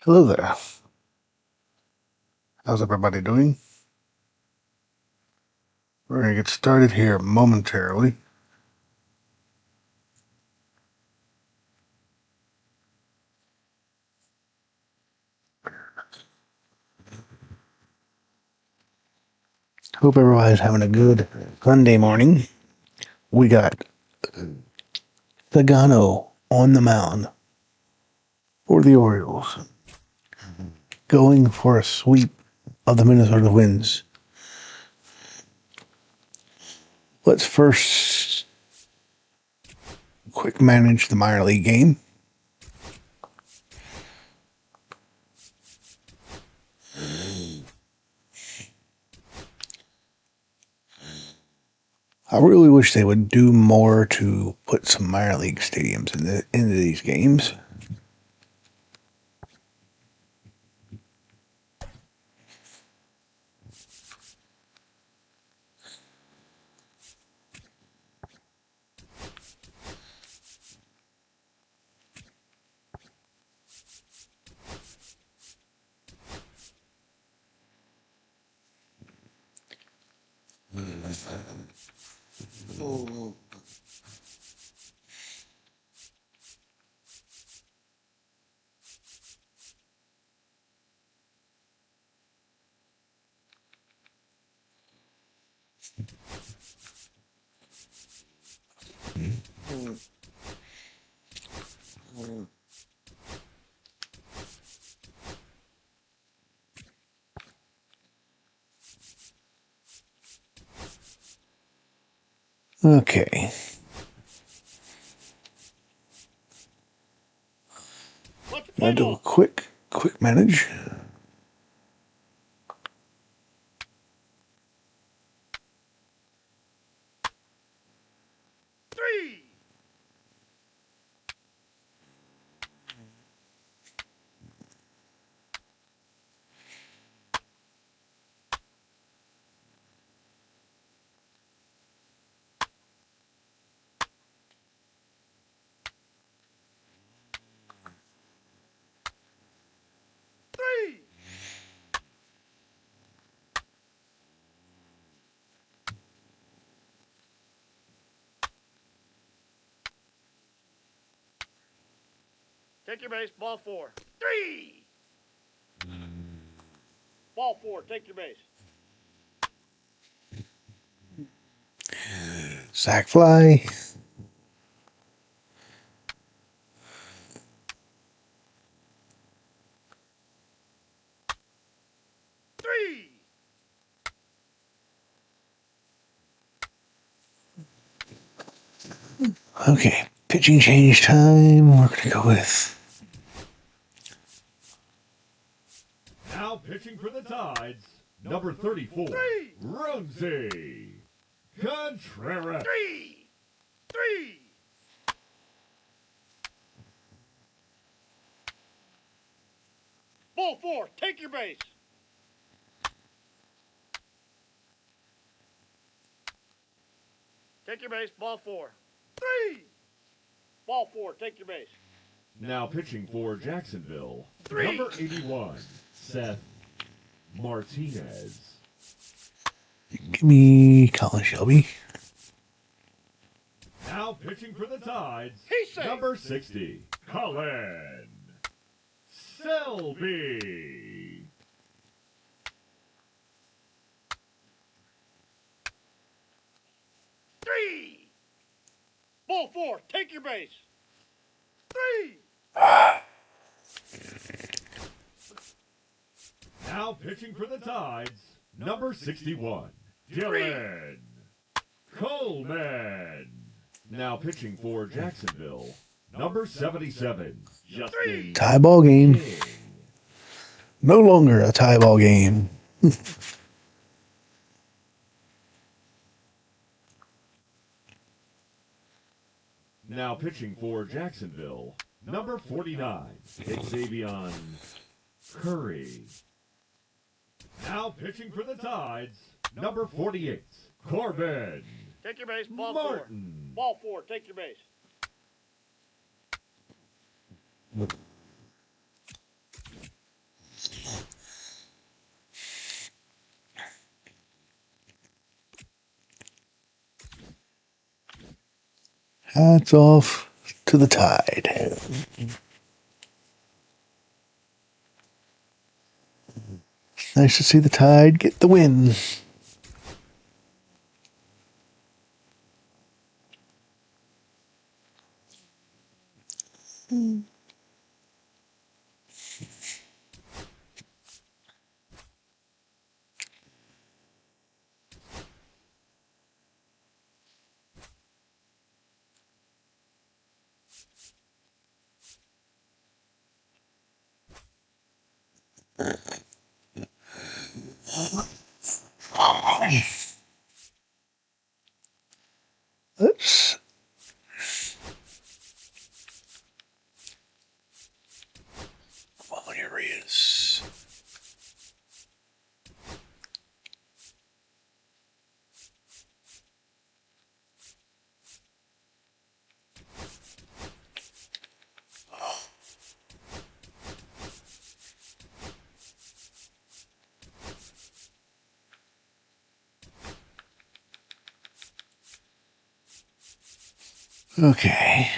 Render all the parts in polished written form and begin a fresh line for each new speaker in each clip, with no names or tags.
Hello there. How's everybody doing? We're going to get started here momentarily. Hope everybody's having a good Sunday morning. We got Sugano on the mound for the Orioles, going for a sweep of the Minnesota Twins. Let's first quick manage the minor league game. I really wish they would do more to put some minor league stadiums into these games. Okay. I'll do a quick manage.
Take your base, ball four. 3! Ball four, take your base.
Sack fly. Okay, pitching change time. We're going to go with...
Now pitching for the Tides, number 34, Rosie Contreras.
3! Ball four, take your base. Take your base, ball four. 3! Ball four, take your base.
Now pitching for Jacksonville,
3.
number 81, Seth Martinez.
Give me Colin Shelby.
Now pitching for the Tides,
He's safe.
number 60, Colin Selby.
Ball four, take your base. 3!
Now pitching for the Tides, number 61, Dylan Coleman. Now pitching for Jacksonville, number 77, Justin
Tie ball game.
King.
No longer a tie ball game.
Now pitching for Jacksonville, number 49, Xavier Curry. Now pitching for the Tides, number 48, Corbin
Take your base, ball
Martin.
4. Ball 4, take your base.
Hats off to the Tide. Nice to see the Tide get the win. Let's come on, here he is. Okay.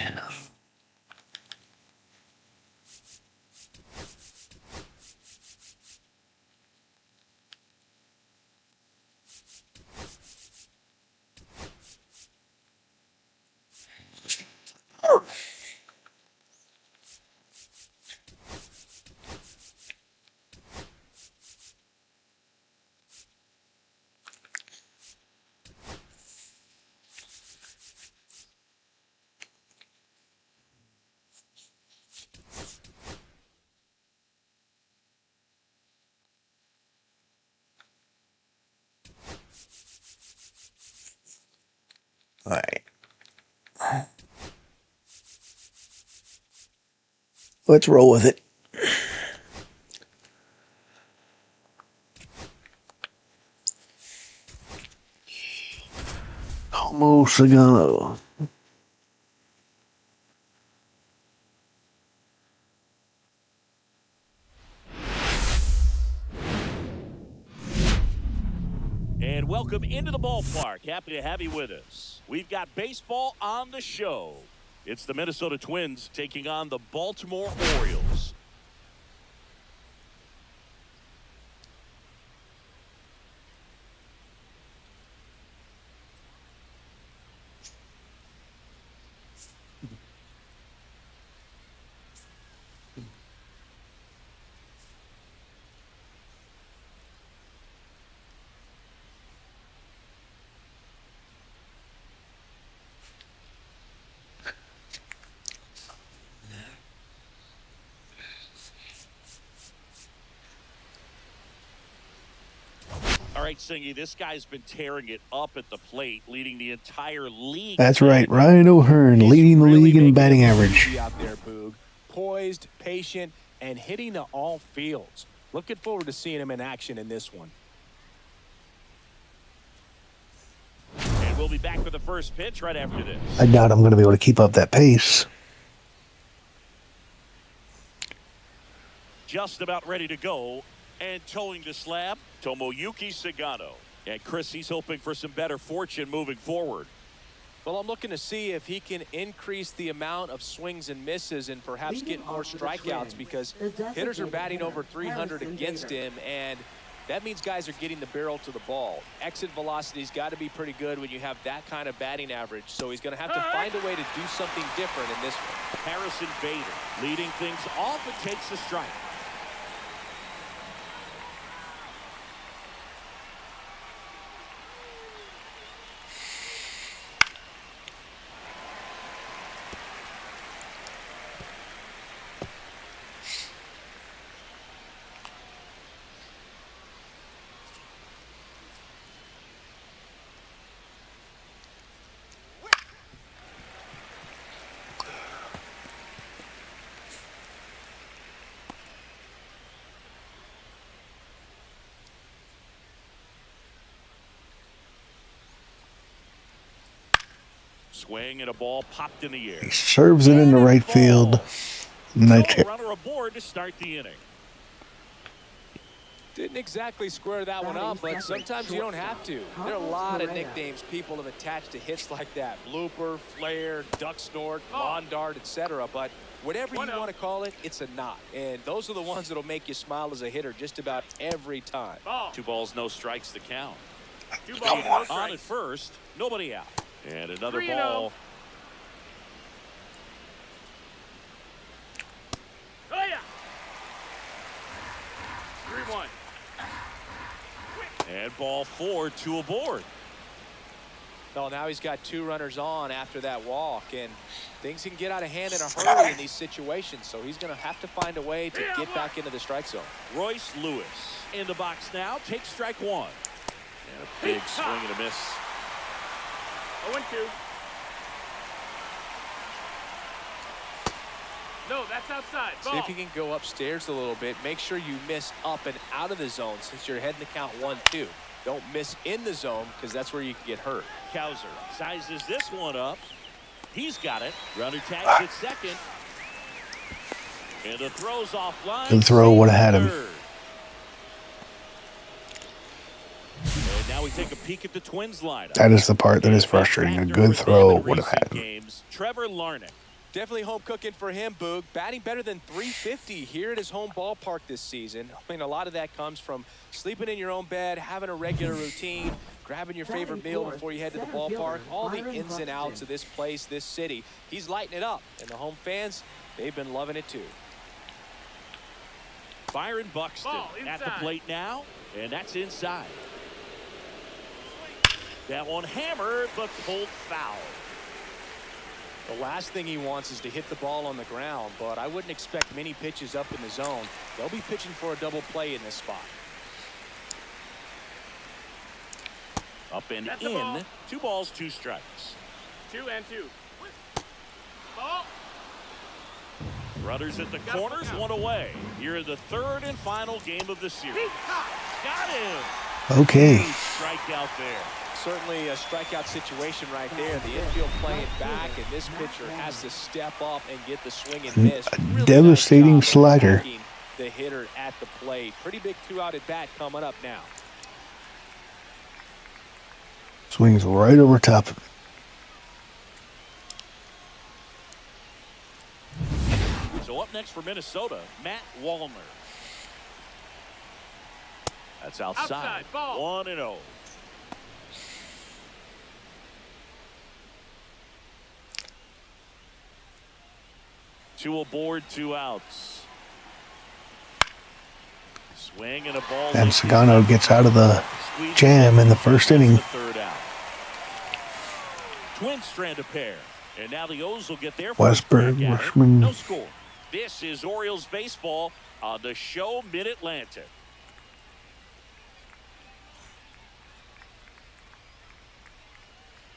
All right. Let's roll with it. Sugano.
And welcome into the ballpark. Happy to have you with us. We've got baseball on the show. It's the Minnesota Twins taking on the Baltimore Orioles. All right, Singy, this guy's been tearing it up at the plate, leading the entire league.
That's right, Ryan O'Hearn leading the league in batting average.
Out there, Boog. Poised, patient, and hitting to all fields. Looking forward to seeing him in action in this one.
And we'll be back with the first pitch right after this.
I doubt I'm going to be able to keep up that pace.
Just about ready to go. And towing the slab, Tomoyuki Sugano. And Chris, he's hoping for some better fortune moving forward.
Well, I'm looking to see if he can increase the amount of swings and misses and perhaps get more strikeouts, because hitters are batting over 300 against him, and that means guys are getting the barrel to the ball. Exit velocity's got to be pretty good when you have that kind of batting average, so he's going to have to find a way to do something different in this one.
Harrison Bader leading things off and takes the strike. Swing and a ball popped in the air.
He serves it into right field. Nice hit.
Runner aboard to start the inning.
Didn't exactly square that one up, but sometimes you don't have to. There are a lot of nicknames people have attached to hits like that. Blooper, flare, duck snort, lawn dart, etc. But whatever you want to call it, it's a knot. And those are the ones that'll make you smile as a hitter just about every time.
2 balls, no strikes to count.
2 balls, no strikes.
On at first, nobody out. And another
3-0.
ball.
Oh, yeah. 3-1.
And ball 4, 2 aboard.
Well, now he's got 2 runners on after that walk, and things can get out of hand in a hurry in these situations, so he's going to have to find a way to get back into the strike zone.
Royce Lewis in the box now. Takes strike 1. And a big swing and a miss.
0-2. No, that's outside. Ball.
See if you can go upstairs a little bit. Make sure you miss up and out of the zone since you're heading to count 1-2. Don't miss in the zone because that's where you can get hurt.
Kowser sizes this one up. He's got it. Runner tags at second. And the throw's offline.
Good throw would have had him.
And now we take a peek at the Twins lineup.
That is the part that is frustrating. A good throw would have had him.
Games, Trevor Larnach.
Definitely home cooking for him, Boog. Batting better than .350 here at his home ballpark this season. I mean, a lot of that comes from sleeping in your own bed, having a regular routine, grabbing your favorite meal before you head to the ballpark, all the ins and outs of this place, this city. He's lighting it up, and the home fans, they've been loving it too.
Byron Buxton at the plate now, and that's inside. That one hammered, but pulled foul.
The last thing he wants is to hit the ball on the ground, but I wouldn't expect many pitches up in the zone. They'll be pitching for a double play in this spot.
Up and
That's
in. 2 balls, 2 strikes.
2-2. Ball.
Runners at the corners, 1 away. Here in the 3rd and final game of the series. Got him.
Okay.
Huge strikeout there.
Certainly a strikeout situation right there. The infield playing back, and this pitcher has to step up and get the swing and miss. Really
Devastating
nice job of
slider.
attacking the hitter at the plate. Pretty big 2-out at bat coming up now.
Swings right over top of it.
So up next for Minnesota, Matt Wallner. That's outside.
Ball.
1-0. Two aboard, 2 outs. Swing and a ball.
And Sugano gets out of the jam in the first inning.
3rd out. Twins strand a pair. And now the O's will get their first
Westberg,
crack at it.
Rushman.
No score. This is Orioles baseball on the show Mid-Atlantic.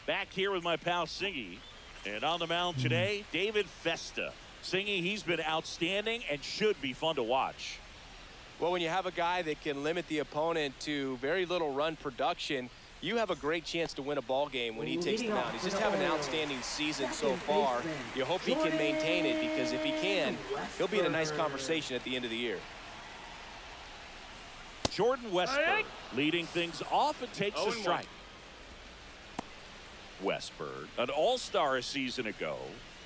Back here with my pal Singy. And on the mound today, David Festa. Singy, he's been outstanding and should be fun to watch.
Well, when you have a guy that can limit the opponent to very little run production, you have a great chance to win a ball game when he takes the mound. He's just having an outstanding season so far. You hope he can maintain it, because if he can, he'll be in a nice conversation at the end of the year.
Jordan Westberg leading things off and takes a strike. Westberg, an all-star a season ago,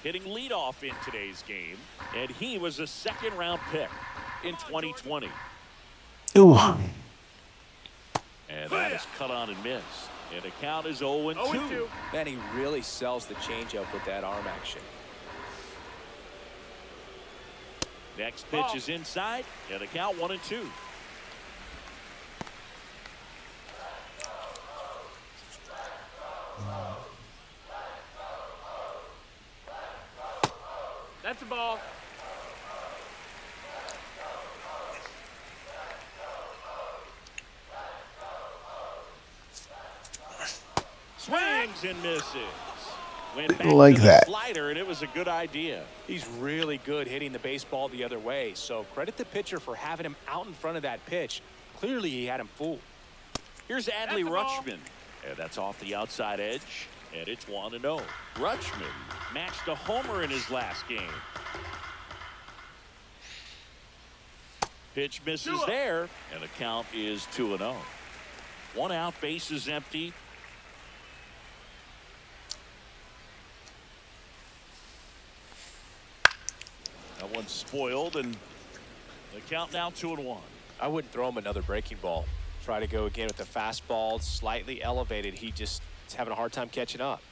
hitting leadoff in today's game, and he was a 2nd-round pick in 2020.
Ooh.
And that is cut on and missed. And the count is 0-2.
Man, he really sells the changeup with that arm action.
Next pitch is inside, and the count 1-2.
That's a ball.
Swings and misses. Went back
Like
to the
that.
slider, and it was a good idea.
He's really good hitting the baseball the other way, so credit the pitcher for having him out in front of that pitch. Clearly, he had him fooled.
Here's Adley Rutschman. And that's off the outside edge, and it's 1-0. Rutschman matched a homer in his last game. Pitch misses there, and the count is 2-0. 1 out, bases empty. That one's spoiled, and the count now 2-1.
I wouldn't throw him another breaking ball. Try to go again with the fastball, slightly elevated. He just is having a hard time catching up.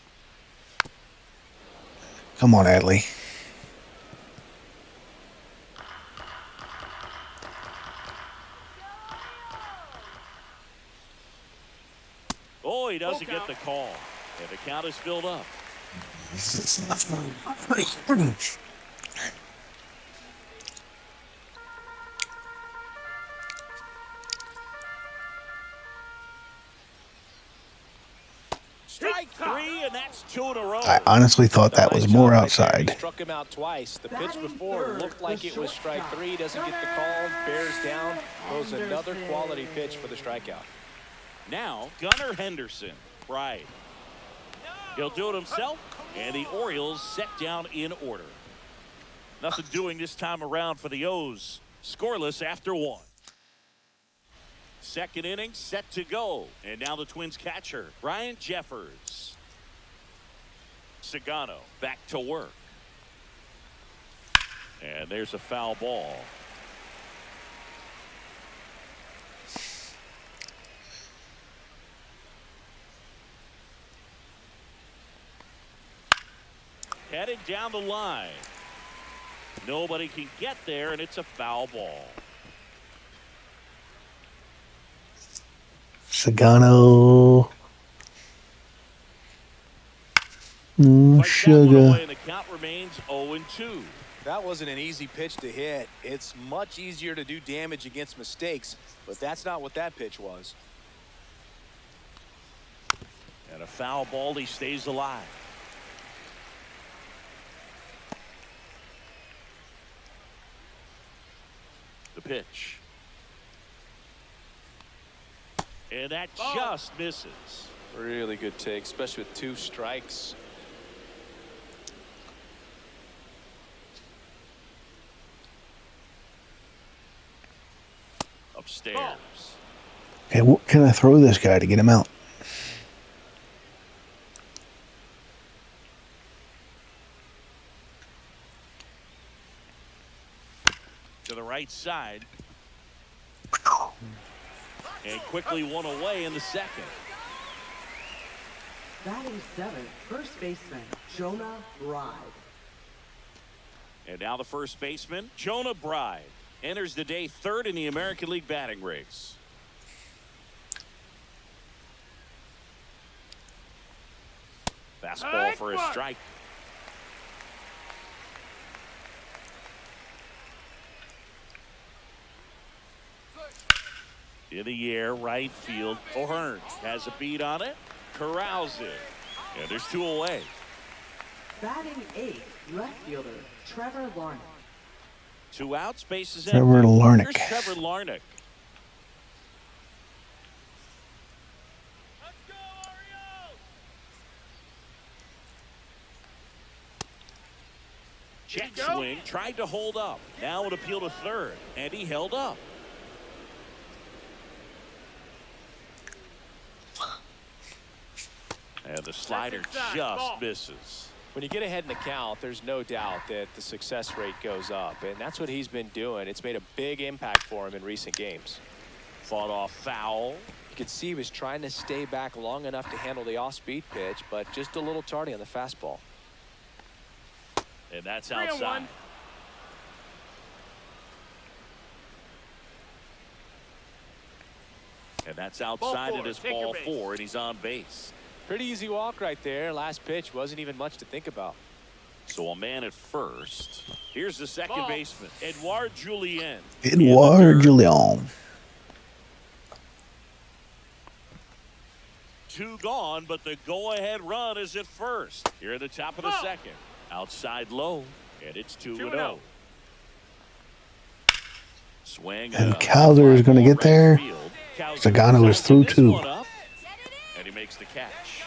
Come on, Adley.
Oh, he doesn't get the call. And the count is filled up. Strike 3, and that's 2 in a row.
I honestly thought that was more outside.
He struck him out twice. The pitch before looked like it was strike 3. Doesn't get the call. Bears down. Throws another quality pitch for the strikeout.
Now, Gunnar Henderson. Right. He'll do it himself, and the Orioles set down in order. Nothing doing this time around for the O's. Scoreless after 1. Second inning set to go. And now the Twins catcher, Brian Jeffers. Sugano back to work. And there's a foul ball. Headed down the line. Nobody can get there, and it's a foul ball.
Sugano. Sugar.
And the count remains 0-2.
That wasn't an easy pitch to hit. It's much easier to do damage against mistakes, but that's not what that pitch was.
And a foul ball, he stays alive. The pitch. And that just misses.
Really good take, especially with 2 strikes.
Upstairs.
Okay, what can I throw this guy to get him out?
To the right side. And quickly one away in the second.
Batting 7th, first baseman, Jonah Bride.
And now the first baseman, Jonah Bride, enters the day 3rd in the American League batting race. Fastball for a strike. In the air, right field. O'Hearn has a beat on it. Corrals it. And there's 2 away.
Batting 8th, left fielder, Trevor Larnach.
2 outs, bases empty.
Trevor Larnach.
Here's Trevor Larnach.
Let's go, Orioles!
Check swing, tried to hold up. Now an appeal to 3rd, and he held up. And the slider just misses.
When you get ahead in the count, there's no doubt that the success rate goes up, and that's what he's been doing. It's made a big impact for him in recent games.
Fought off foul.
You could see he was trying to stay back long enough to handle the off-speed pitch, but just a little tardy on the fastball.
And that's outside. And that's outside. It is ball 4, and he's on base.
Pretty easy walk right there. Last pitch wasn't even much to think about.
So a man at first. Here's the second baseman, Edouard Julien.
Edouard Julien.
2 gone, but the go-ahead run is at first. Here at the top of the second. Outside low, and it's 2-0. Swing.
And Calder is going to get there. Sugano is through 2.
And he makes the catch.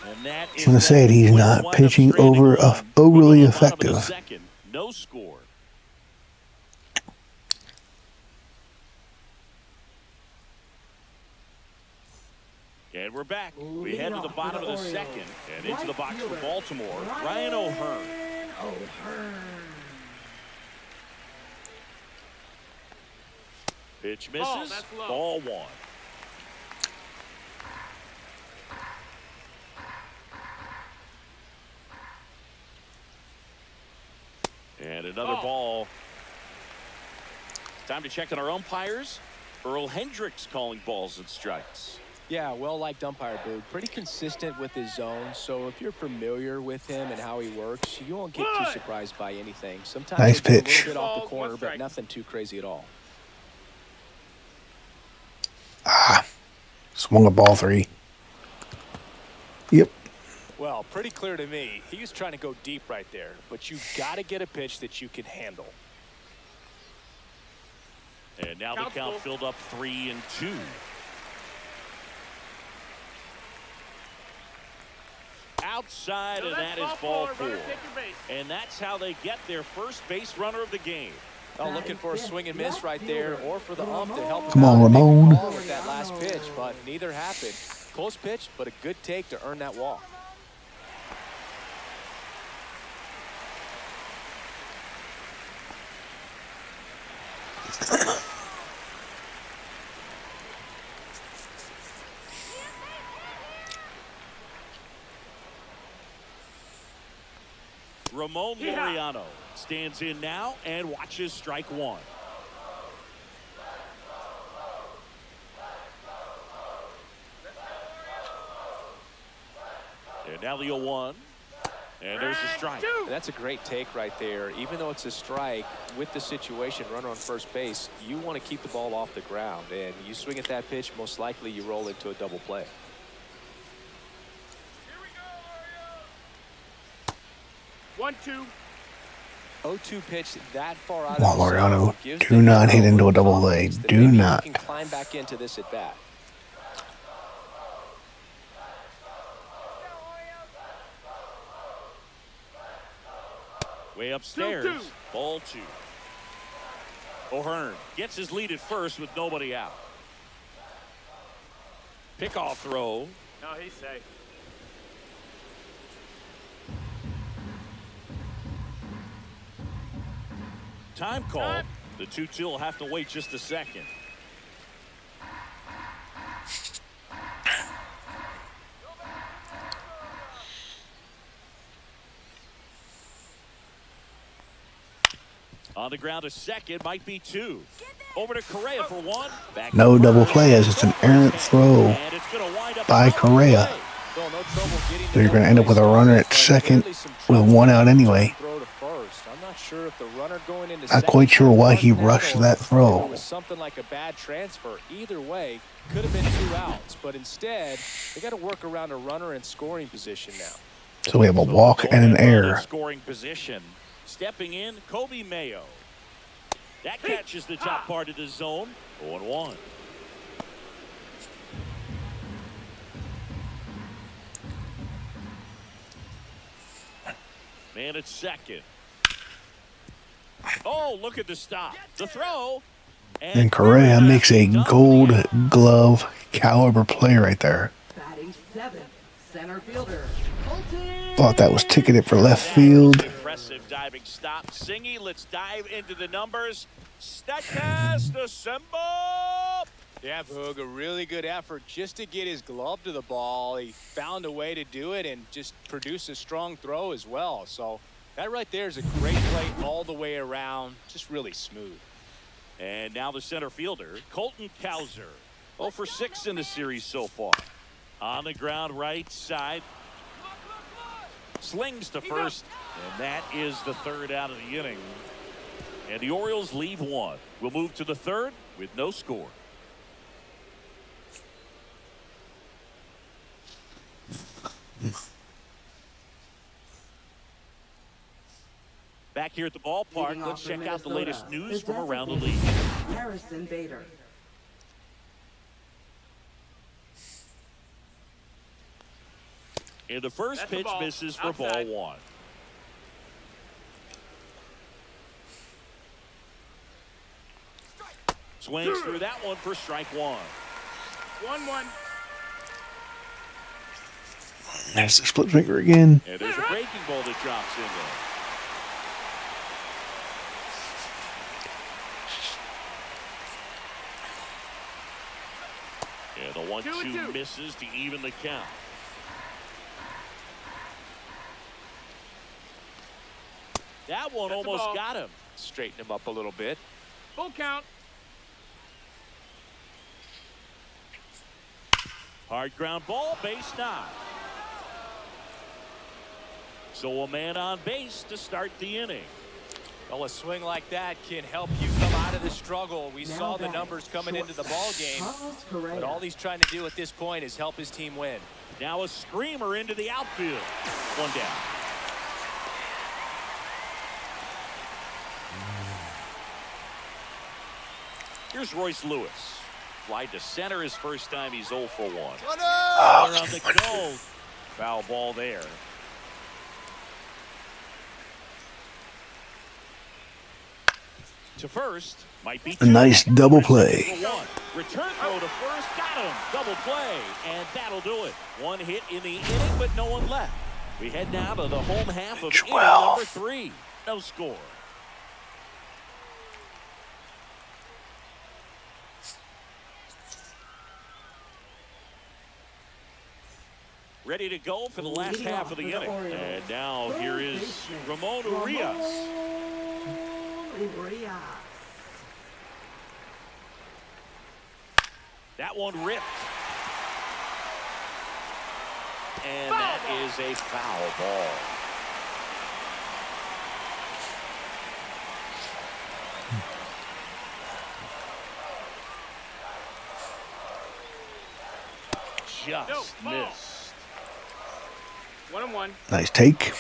And that
I'm going to say it, he's not pitching overly effective.
No score. And we're back. We head to the bottom of the second and into the box for Baltimore. Ryan O'Hearn. Pitch misses. Ball one. And another ball. Time to check on our umpires. Earl Hendricks calling balls and strikes.
Yeah, well-liked umpire, Boog. Pretty consistent with his zone, so if you're familiar with him and how he works, you won't get too surprised by anything. Sometimes
Nice
he'll get
pitch.
a little bit off the corner, but nothing too crazy at all.
Swung a ball 3. Yep.
Well, pretty clear to me. He was trying to go deep right there, but you got to get a pitch that you can handle.
And now the count filled up 3-2. Outside, and that is ball 4. And that's how they get their first base runner of the game.
Oh, looking for a swing and miss right there, or for the ump to help him
Come on,
out and make a
Ramon.
call with that last pitch, but neither happened. Close pitch, but a good take to earn that walk.
Ramon Laureano stands in now and watches strike 1. And now the 0-1. And there's a strike.
And that's a great take right there. Even though it's a strike, with the situation, runner on first base, you want to keep the ball off the ground. And you swing at that pitch, most likely you roll into a double play.
1-2.
0-2 pitch that far out
Come on,
of the
Laureano.
zone gives
Do
the
not hit
hero
into a double
confidence
leg.
that
Do
maybe
not.
he can climb back into this at bat.
Way upstairs.
2-2.
Ball 2. O'Hearn gets his lead at first with nobody out. Pickoff throw.
No, he's safe.
Time call. The 2-2 will have to wait just a second. On the ground to second, might be 2. Over to Correa for 1. Back
No
to
double
first.
play as it's an errant throw
And it's gonna wind up
by
a double
Correa.
play.
Well, no trouble getting
So you're going to end up with a runner at second with 1 out anyway.
Throw to first. I'm not sure if the runner going into
Not
second
quite sure why he
was that
rushed
or
that
if
throw.
It was something like a bad transfer. Either way, could have been 2 outs, but instead they got to work around a runner in scoring position now.
So we have a walk and an error.
Scoring position. Stepping in, Kobe Mayo. That catches the top part of the zone. 0-1. Man at second. Oh, look at the stop. The throw.
And Correa makes a Gold Glove caliber play right there.
Batting 7th, center fielder, Colton.
Thought that was ticketed for left field.
Impressive diving stop. Singy, let's dive into the numbers. Statcast assemble.
Yeah, Boog, a really good effort just to get his glove to the ball. He found a way to do it and just produce a strong throw as well. So that right there is a great play all the way around. Just really smooth.
And now the center fielder, Colton Cowser. 0 for 6 in the series so far. On the ground, right side. Slings to first. And that is the 3rd out of the inning. And the Orioles leave 1. We'll move to the 3rd with no score. Back here at the ballpark,
Leading
let's
off for
check out the
Minnesota,
latest news
the
from around the league.
designated Harrison Bader.
And the first
That's a
pitch
ball.
misses for
Outside.
ball 1. Swings through that one for strike 1.
1-1.
There's the split finger again.
And there's a breaking ball that drops in there. And the 1-2 misses to even the count. That one almost got him.
Straighten him up a little bit.
Full count.
Hard ground ball, base knock. So a man on base to start the inning.
Well, a swing like that can help you come out of the struggle. We saw the numbers coming into the ball game, but all he's trying to do at this point is help his team win.
Now a screamer into the outfield. One down. Here's Royce Lewis. Fly to center his first time. He's 0 for 1. Runner on the go. Foul ball there. To first. Might be
A nice double play.
Return throw to first. Got him. Double play. And that'll do it. One hit in the inning, but no one left. We head now to the home half of inning number 3. No score. Ready to go for the last half of the inning. And now here is Ramon Urias. That one ripped. And that is a foul ball. Just missed.
1-1.
Nice take.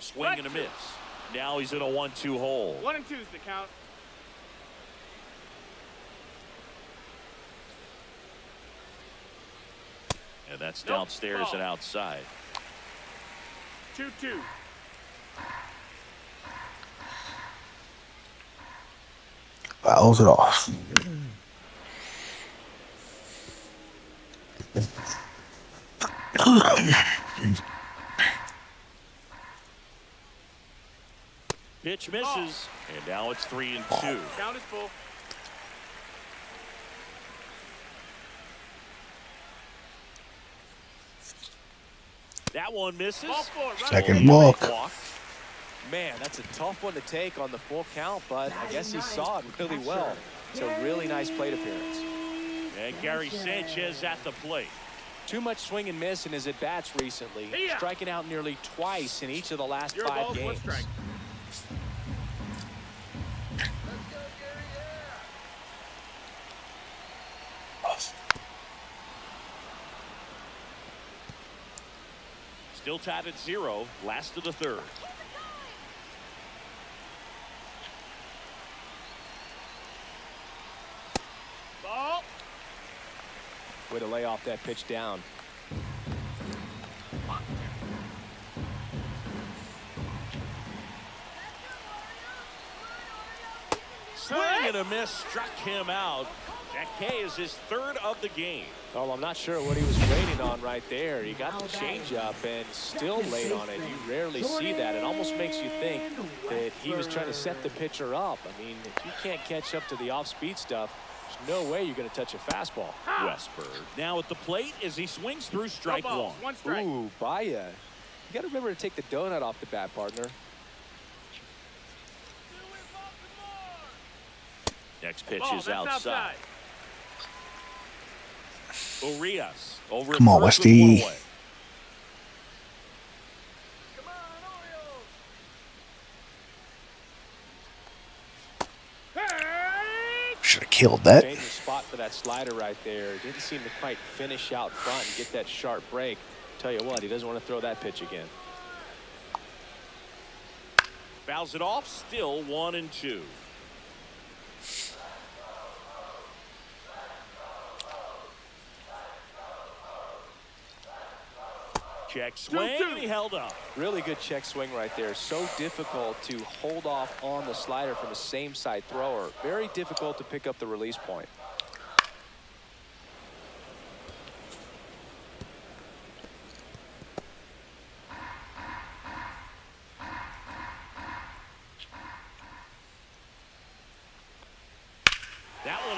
Swing and a miss. Now he's in a 1-2 hole.
1 and 2 is the count.
And that's downstairs and outside.
2-2.
Fouls it off.
Pitch misses, and now it's 3-2.
Count is full.
That one misses.
Ball 4.
Second walk.
Man, that's a tough one to take on the full count, but I guess he saw it really well. It's a really nice plate appearance.
And Gary Sanchez at the plate.
Too much swing and miss in his at-bats recently, striking out nearly twice in each of the last 5 games.
Still tied at 0, last of the 3rd.
Ball.
Way to lay off that pitch down.
Swing and a miss struck him out. That K is his 3rd of the game.
Well, I'm not sure what he was waiting on right there. He got the changeup and still laid on it. You rarely see that. It almost makes you think that he was trying to set the pitcher up. I mean, if you can't catch up to the off-speed stuff, there's no way you're going to touch a fastball.
Westberg now at the plate as he swings through strike 1.
1 strike.
Ooh, Baya. You got to remember to take the donut off the bat, partner.
Next pitch is outside. Urias over.
Come on, Westy. Should have killed that.
Change the spot for that slider right there. Didn't seem to quite finish out front and get that sharp break. Tell you what, he doesn't want to throw that pitch again.
Fouls it off. Still 1-2. Check swing, and he held up.
Really good check swing right there. So difficult to hold off on the slider from the same side thrower. Very difficult to pick up the release point.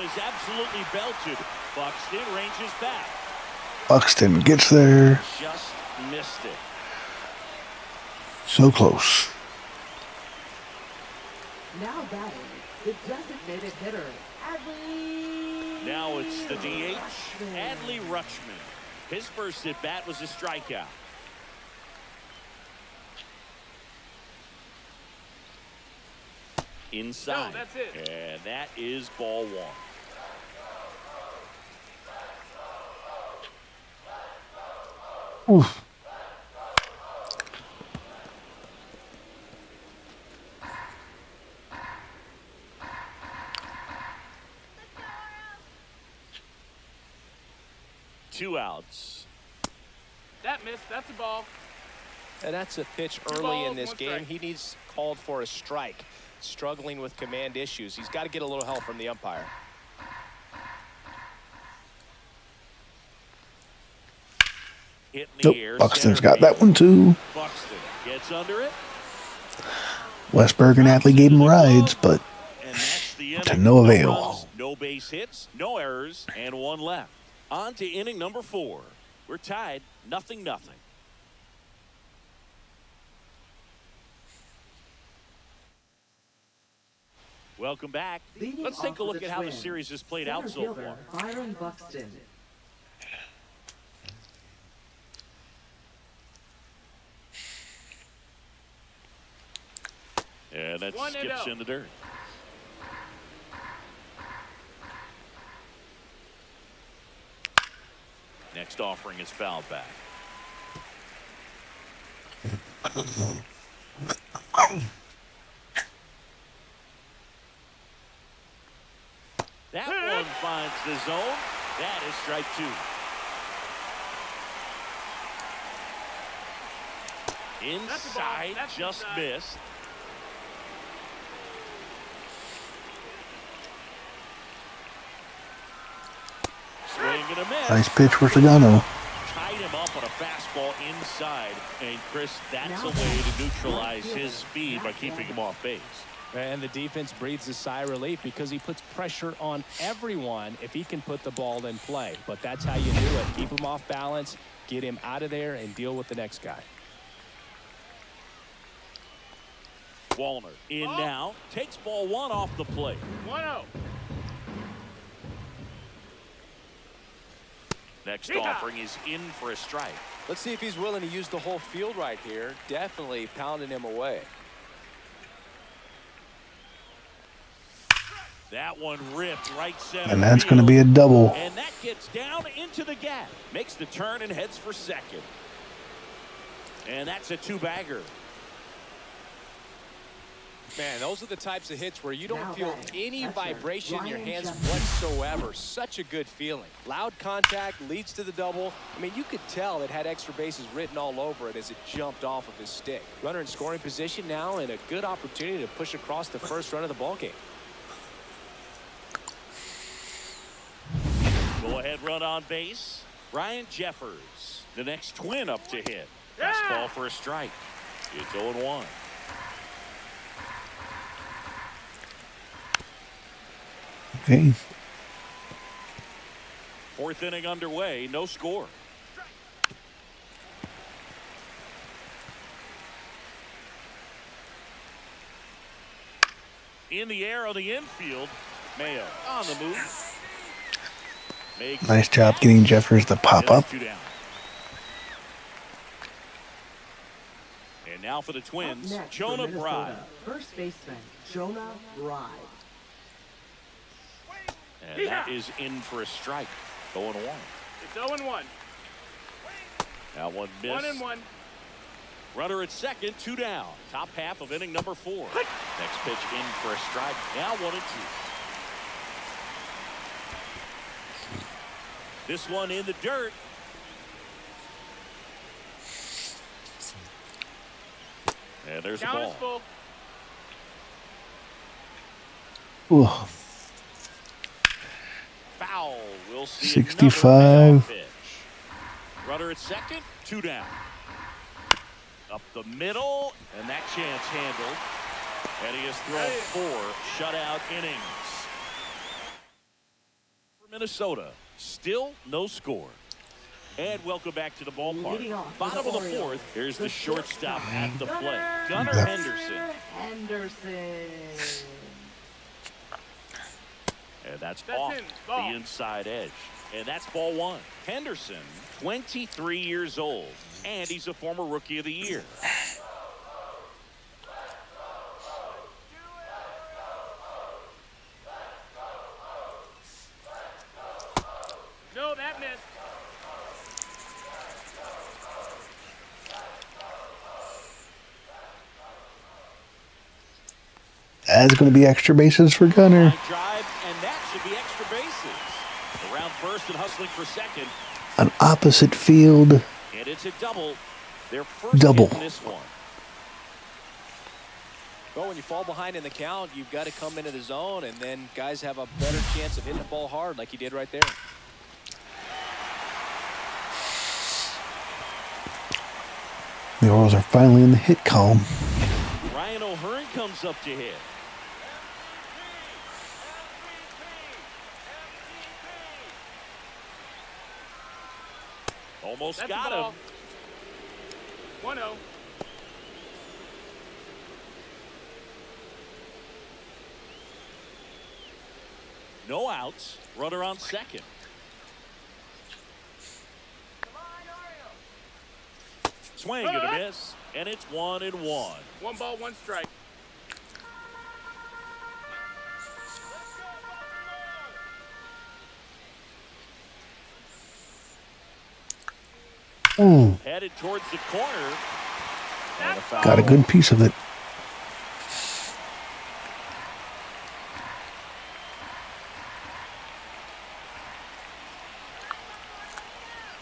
is absolutely belted. Buxton ranges back.
Buxton gets there.
Just missed it.
So close.
Now batting, the designated hitter, Adley.
Now it's the DH, Adley Rutschman. His first at bat was a strikeout. Inside.
No, that's it.
And that is ball one.
Oof.
Two outs.
That missed. That's a ball.
And that's a pitch early
balls,
in this
one
game.
strike.
He needs called for a strike. Struggling with command issues. He's got to get a little help from the umpire.
Hit in the
Nope.
air.
Buxton's
Center
got that
field.
one too.
Buxton gets under it.
Westberg and Adley gave him rides, but
And that's the
to
inning.
no avail.
Runs, no base hits, no errors, and one left. On to inning number 4. We're tied 0-0. Welcome back.
Leading
Let's take
off
a look
for the
at how the
Twins,
series has played
center
out so
fielder,
far.
Byron Buxton.
And that
1-0.
skips in the dirt. Next offering is fouled back. That one finds the zone. That is strike 2. Inside,
That's
just
inside.
missed. Swing and a miss.
Nice pitch for Sugano.
Tied him up on a fastball inside. And Chris, that's
Now
a way to
back.
neutralize
Right
his
fielder,
speed by
Matt
keeping him
Wagner.
off base.
And the defense breathes a sigh of relief because he puts pressure on everyone if he can put the ball in play. But that's how you do it. Keep him off balance, get him out of there, and deal with the next guy.
Wallner in
Ball.
now. Takes ball 1 off the plate.
1-0.
Next
Yeehaw.
offering is in for a strike.
Let's see if he's willing to use the whole field right here. Definitely pounding him away.
That one ripped right center.
And that's going to
field.
be a double.
And that gets down into the gap. Makes the turn and heads for second. And that's a 2-bagger.
Man, those are the types of hits where you don't
Now
feel
batting,
any
catcher,
vibration in your
Ryan
hands
Jeffers.
whatsoever. Such a good feeling. Loud contact leads to the double. I mean, you could tell it had extra bases written all over it as it jumped off of his stick. Runner in scoring position now and a good opportunity to push across the first run of the ballgame.
Go ahead run on base. Ryan Jeffers, the next Twin up to hit.
Yeah.
Fastball for a strike. It's 0-1.
Okay.
4th inning underway. No score. In the air on the infield. Mayo on the move. Makes
Nice
the
job
catch.
getting Jeffers to pop up.
Just 2 down. And now for the
Up
Twins,
next for
Jonah
Minnesota,
Bride.
First baseman, Jonah Bride.
And that is in for a strike. 0-1.
It's 0-1.
Now one miss.
1-1.
Runner at second, 2 down. Top half of inning number 4. Next pitch in for a strike. Now 1-2. This one in the dirt. And there's the
Count is
ball.
full.
Ooh.
Foul. We'll see
65.
another payoff pitch. Runner at second, 2 down. Up the middle, and that chance handled. And he has thrown 4 shutout innings. Minnesota. Still no score. And welcome back to the
Leading
ballpark.
off for
Bottom
the
of the
Orioles,
fourth. Here's the shortstop
shortstop,
at the plate. Gunnar
Yep.
Henderson. And that's off
in.
the
Ball.
inside edge. And that's ball one. Henderson, 23 years old. And he's a former Rookie of the Year.
No, that missed.
That's going to be extra bases for Gunner.
Line drive, and that should be extra bases. Around first and hustling for second.
An opposite field
And it's a double. Their first
double.
hit in this one.
Well, when you fall behind in the count, you've got to come into the zone, and then guys have a better chance of hitting the ball hard like he did right there.
The Orioles are finally in the hit column.
Ryan O'Hearn comes up to hit. Almost
That's
got
the ball.
him.
1-0.
No outs. Runner on second. Swing and a miss. And it's 1-1.
1 ball, 1 strike.
Ooh,
Headed towards the corner. And a foul.
got a good piece of it.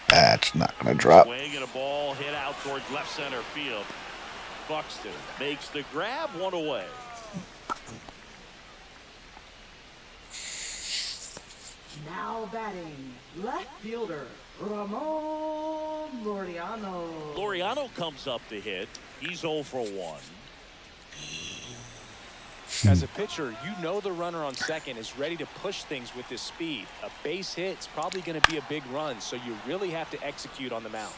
That's not going to drop.
Swing and a ball hit out towards left center field. Buxton makes the grab, 1 away.
Now batting, left fielder, Ramon Laureano.
Laureano comes up to hit. He's 0 for 1.
As a pitcher, you know the runner on second is ready to push things with his speed. A base hit is probably going to be a big run, so you really have to execute on the mound.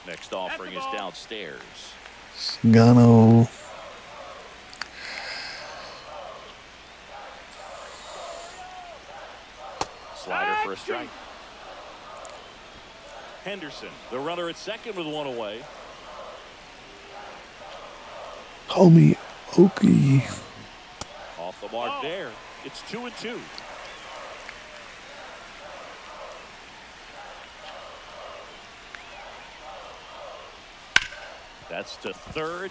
Next offering is downstairs.
Sugano.
Slider for a strike. Henderson, the runner at second with 1 away.
Call me Okie.
Off the mark there. It's 2-2. That's to third.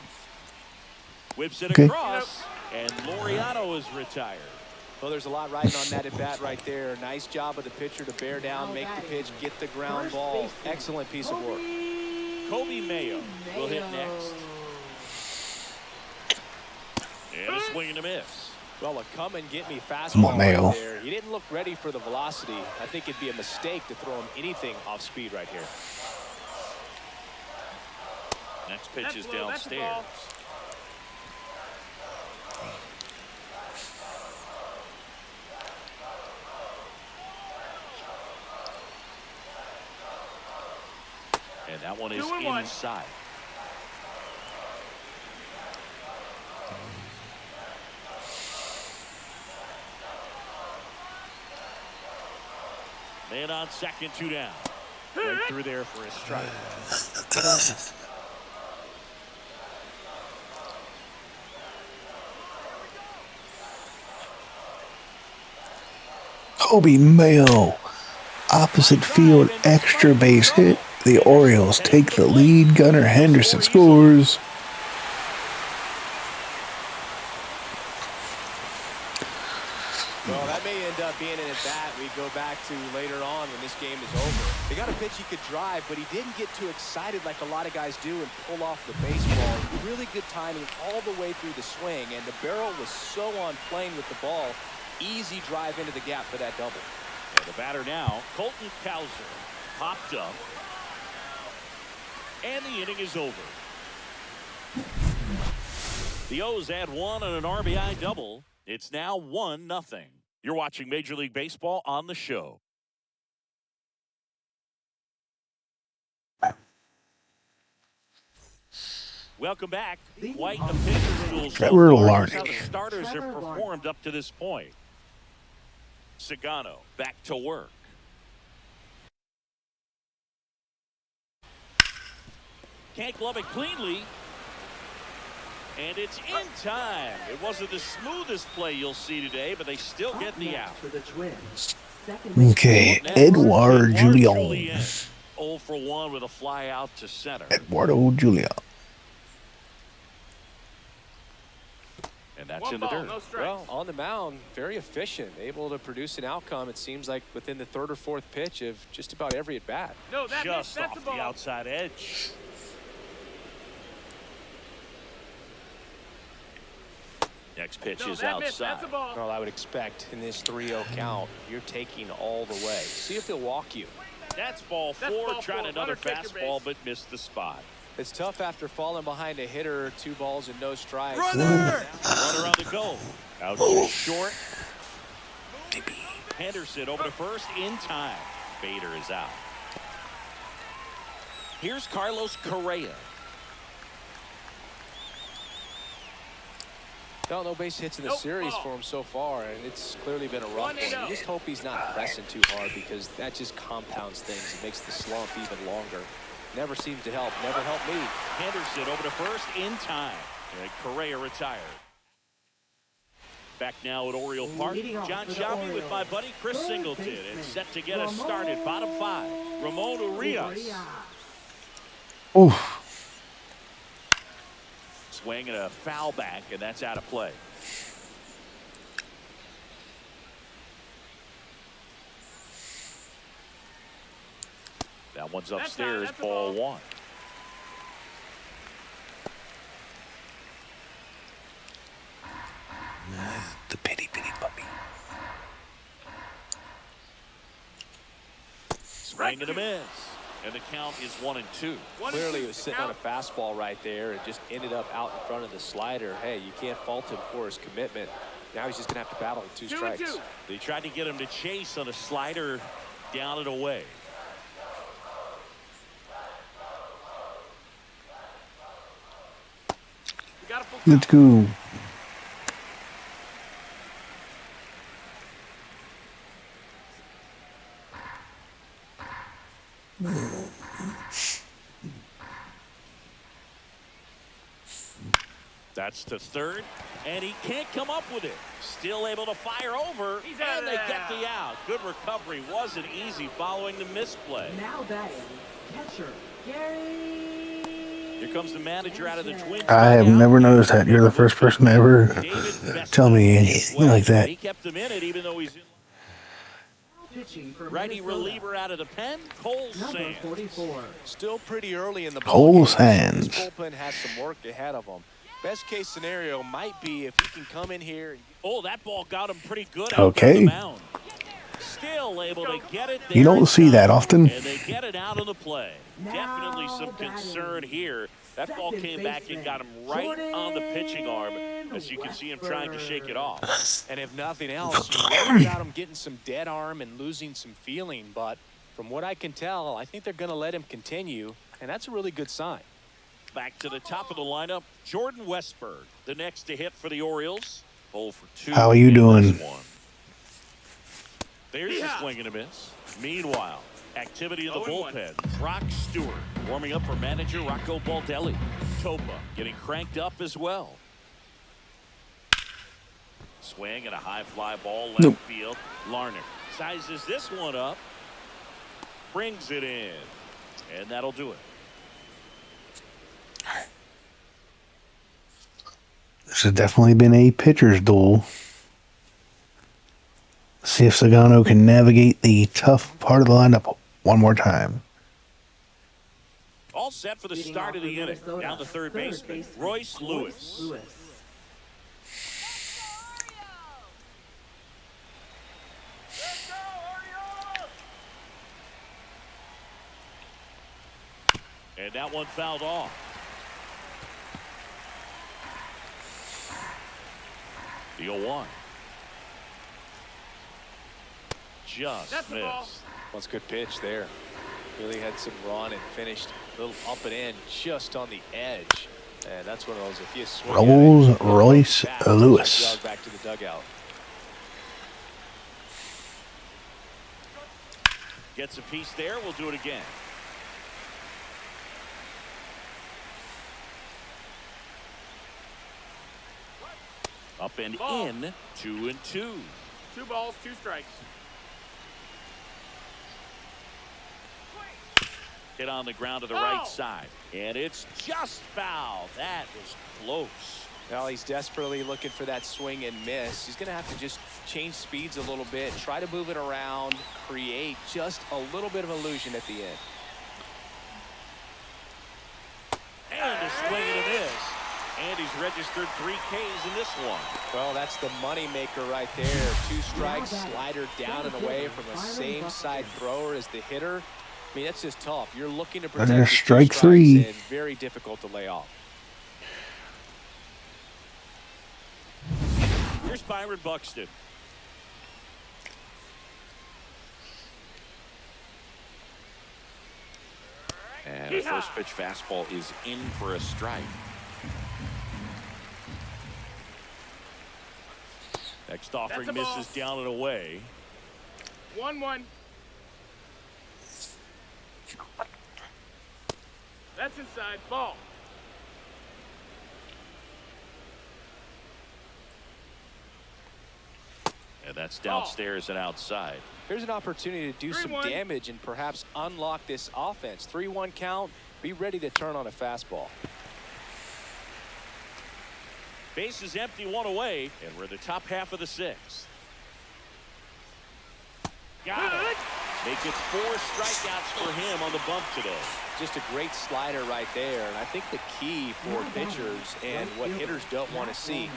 Whips it
Okay.
across. And Laureano is retired.
Well, there's a lot riding on that at bat right there. Nice job of the pitcher to bear down, make the pitch, get the ground ball. Excellent piece of work.
Kobe Mayo will hit next. And a swing and a miss.
Well, a come and get me
Come
fastball
on, Mayo.
right there. He didn't look ready for the velocity. I think it'd be a mistake to throw him anything off speed right here.
Next pitch
That's
is
low, that's a
downstairs.
ball.
And that one is
2-1.
inside. Man on second, 2 down. Right through there for a strike.
Kobe Mayo. Opposite field extra base hit. The Orioles take the lead. Gunnar Henderson scores.
Well, that may end up being an at-bat we go back to later on when this game is over. They got a pitch he could drive, but he didn't get too excited like a lot of guys do and pull off the baseball. Really good timing all the way through the swing, and the barrel was so on plane with the ball. Easy drive into the gap for that double.
And the batter now, Colton Cowser, popped up. And the inning is over. The O's add one on an RBI double. It's now 1-0. You're watching Major League Baseball on the show. Welcome back. Quite a pitcher's duel so
Trevor
far.
Larnach.
Here's how the starters have performed up to this point. Sugano back to work. Can't glove it cleanly. And it's in time. It wasn't the smoothest play you'll see today, but they still get the out.
For the Twins.
Okay, Edouard Julian.
0 for 1 with a fly out to center.
Eduardo Julian.
And that's
One
in the
ball,
dirt.
no strikes.
Well, on the mound, very efficient, able to produce an outcome, it seems like, within the third or fourth pitch of just about every at-bat.
No, that missed.
Just
That's
off
a
the
ball.
outside edge. Next pitch
No,
is
that missed.
outside.
That's a ball.
Well, I would expect in this 3-0 count, you're taking all the way. See if he'll walk you.
That's ball
That's
four.
ball
Trying
four.
another
Runner take your
fastball,
base.
but missed the spot.
It's tough after falling behind a hitter, 2 balls and no strikes.
Runner on the go. Out to short. Henderson over to first in time. Bader is out. Here's Carlos Correa.
No base hits in the
Nope.
series
Ball.
for him so far, and it's clearly been a rough one. You just hope he's not pressing too hard, because that just compounds things. It makes the slump even longer. Never seems to help. Never helped me.
Henderson over to first in time. And Correa retired. Back now at Oriole Park.
Leading off
John
for the
Shelby with my
Orioles,
buddy Chris
third
Singleton.
baseman,
And set to get us started. Bottom 5. Ramon Urias.
Oof.
Swing and a foul back, and that's out of play. That one's upstairs,
That's a
ball
ball.
1.
The pity puppy.
Swing and a miss. And the count is 1-2.
Clearly, he was sitting on a fastball right there and just ended up out in front of the slider. Hey, you can't fault him for his commitment. Now he's just going to have to battle with 2 strikes.
2-2.
They tried to get him to chase on a slider down and away.
We got a full
Let's go.
That's to third, and he can't come up with it. Still able to fire over,
He's out
and
of
they
there.
get the out. Good recovery. Wasn't easy following the misplay.
Now batting, catcher Gary.
Here comes the manager out of the Twins.
I have
dugout.
never noticed that. You're the first person to ever
David
tell me
Vesey
anything like that.
He kept him in it, even though he's in.
Pitching for
Righty
Minnesota,
reliever out of the pen, Cole
number
Sands.
44.
Still pretty early in the
Cole
ball game.
Sands.
This bullpen has some work ahead of them. Best case scenario might be if he can come in here.
Oh, that ball got him pretty good out
Okay.
on the mound. Still able to get it there.
You don't
in
see that
time,
often.
And they get it out of the play. Definitely some concern here. That ball came back and got him right on the pitching arm, as you can see him trying to shake it off.
And if nothing else, you worry about him getting some dead arm and losing some feeling. But from what I can tell, I think they're going to let him continue, and that's a really good sign.
Back to the top of the lineup, Jordan Westberg, the next to hit for the Orioles. 0 for 2.
How are you
in
doing?
this one. There's a swing and a miss. Meanwhile, activity in the
0-1.
bullpen. Brock Stewart warming up for manager Rocco Baldelli. Topa getting cranked up as well. Swing and a high fly ball left
Nope.
field. Larnach sizes this one up. Brings it in. And that'll do it.
This has definitely been a pitcher's duel. See if Sugano can navigate the tough part of the lineup one more time.
All set for the
Leading
start
off
of the
for
inning.
Minnesota,
Down to third baseman, Royce Lewis. And that one fouled off. The 0-1. Just
That's the ball.
missed.
That's a good pitch there. Really had some run and finished a little up and in just on the edge. And that's one of those, if you swing
Rolls
at it,
Royce
back,
Lewis.
jog back to the dugout.
Gets a piece there. We'll do it again. Up and
Ball.
in. 2-2.
2 balls, 2 strikes.
Hit on the ground to the right side. And it's just foul. That was close.
Well, he's desperately looking for that swing and miss. He's going to have to just change speeds a little bit, try to move it around, create just a little bit of illusion at the end.
And a swing and a miss. And he's registered 3 Ks in this one.
Well, that's the money maker right there. 2 strikes, slider down and away from a same side thrower as the hitter. I mean, that's just tough. You're looking to protect
Under
the 2
strike
strikes
3.
and very difficult to lay off.
Here's Byron Buxton. And the first pitch fastball is in for a strike. Next offering
That's a ball.
misses down and away.
1-1. That's inside. Ball.
And that's downstairs and outside.
Here's an opportunity to do some
3-1.
damage and perhaps unlock this offense. 3-1 count. Be ready to turn on a fastball.
Base is empty, 1 away, and we're in the top half of the 6th. Got it. Make it 4 strikeouts for him on the bump today.
Just a great slider right there. And I think the key for pitchers and what hitters don't want to see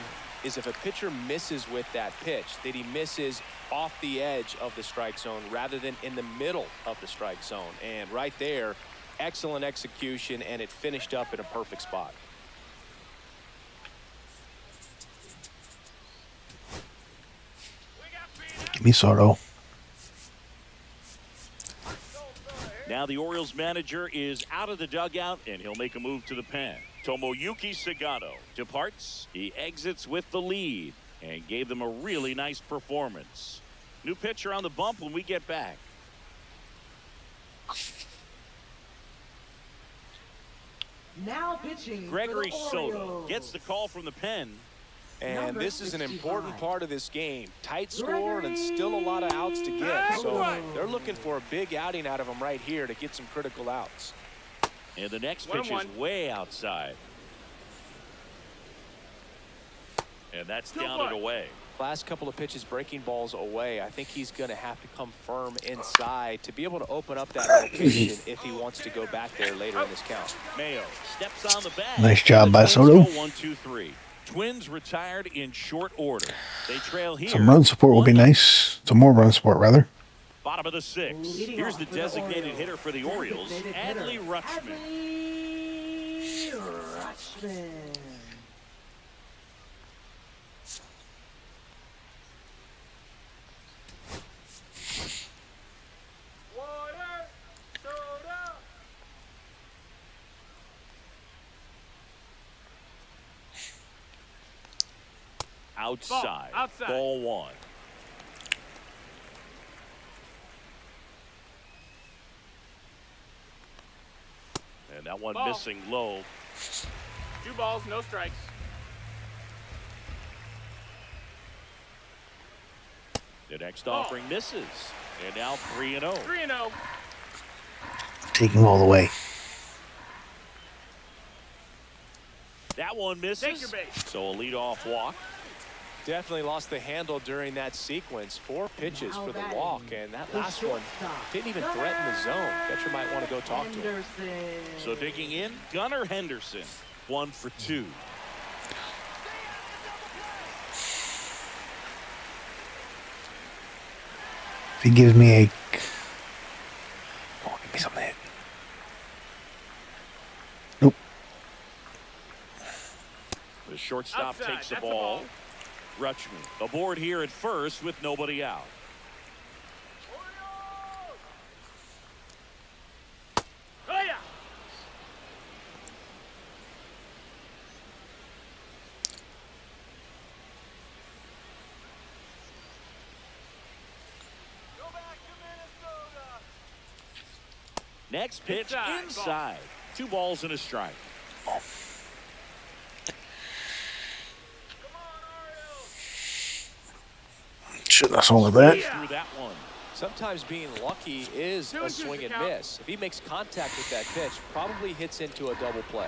is if a pitcher misses with that pitch, that he misses off the edge of the strike zone rather than in the middle of the strike zone. And right there, excellent execution, and it finished up in a perfect spot.
Give me Soto.
Now the Orioles manager is out of the dugout, and he'll make a move to the pen. Tomoyuki Sugano departs. He exits with the lead and gave them a really nice performance. New pitcher on the bump when we get back.
Now pitching.
Gregory
for the
Soto
Orioles.
gets the call from the pen.
And
Number
this is an
65.
important part of this game. Tight score and still a lot of outs to get. So they're looking for a big outing out of him right here to get some critical outs.
And the next pitch is
1-1.
way outside. And that's down and away.
Last couple of pitches breaking balls away. I think he's going to have to come firm inside to be able to open up that location if he wants to go back there later in this count.
Mayo steps on the bag.
Nice job by
Twins
Soto.
go 1-2-3. Twins retired in short order. They trail here.
Some run support will be nice. Some more run support, rather.
Bottom of the 6th.
Leading
Here's
off
the
for the
designated
Orioles.
hitter for the Orioles,
Designated
Adley
hitter,
Rutschman.
Adley Rutschman.
Outside.
Outside.
Ball 1. And that one
Ball.
missing low.
2 balls, no strikes.
The next offering misses. And now 3-0.
3-0.
Taking all the way.
That one
Take your
misses.
base.
So a leadoff walk.
Definitely lost the handle during that sequence. 4 pitches for the walk, and that last one didn't even threaten the zone. Catcher might want to go talk to him.
Henderson.
So digging in, Gunnar Henderson. 1 for 2.
If he gives me a... Oh, give me something to hit.
The shortstop
Outside,
takes the
that's a
ball.
ball.
Rutschman aboard here at first with nobody out.
Oh, yeah.
Next pitch
Inside.
inside. 2 balls and a strike.
Shouldn't have swung with that.
Through that one.
Sometimes being lucky is a swing and miss. If he makes contact with that pitch, probably hits into a double play.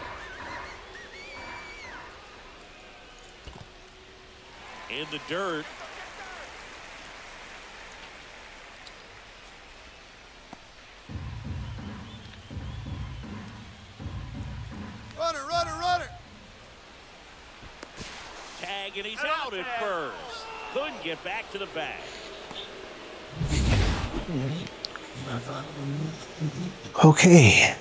In the dirt.
Runner.
Tag, and he's out at first. Couldn't get back to the bag.
Okay.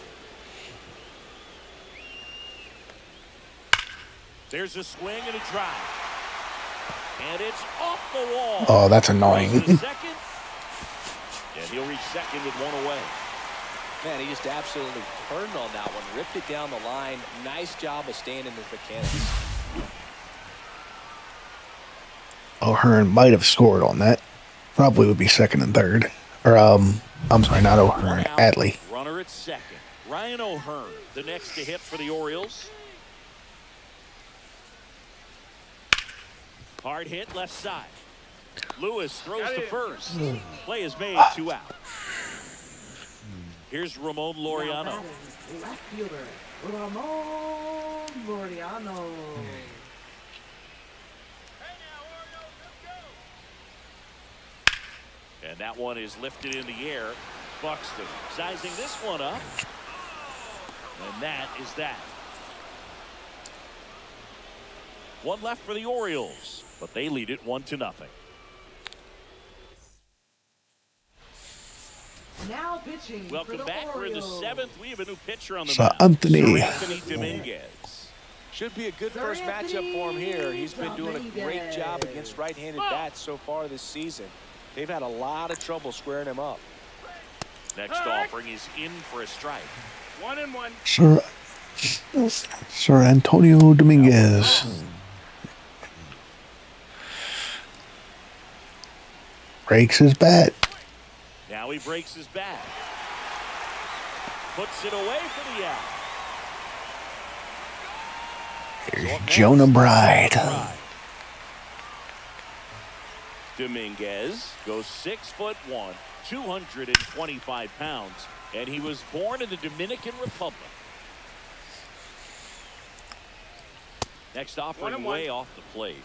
There's a swing and a drive. And it's off the wall.
Oh, that's annoying.
Second. And he'll reach second with one away.
Man, he just absolutely turned on that one, ripped it down the line. Nice job of staying in his mechanics.
O'Hearn might have scored on that. Probably would be second and third. Or, I'm sorry, not O'Hearn. Adley.
Runner at second. Ryan O'Hearn, the next to hit for the Orioles. Hard hit left side. Lewis throws to first. Play is made, 2 out. Here's Ramon Laureano.
Now batting left fielder, Ramon Laureano.
And that one is lifted in the air. Buxton sizing this one up. And that is that. One left for the Orioles, but they lead it 1-0.
Now pitching
Welcome
for the
back. We're in the
Orioles.
7th. We have a new pitcher on the
Sir
mound.
Anthony.
Sir Anthony Dominguez.
Should be a good first matchup for him here. He's been doing a great job against right-handed bats so far this season. They've had a lot of trouble squaring him up.
Next offering is in for a strike.
1-1.
Sir Antonio Dominguez. Breaks his bat.
Now he breaks his bat. Puts it away for the out.
Here's Jonah Bride.
Dominguez goes 6'1", 225 pounds, and he was born in the Dominican Republic. Next offering way off the plate.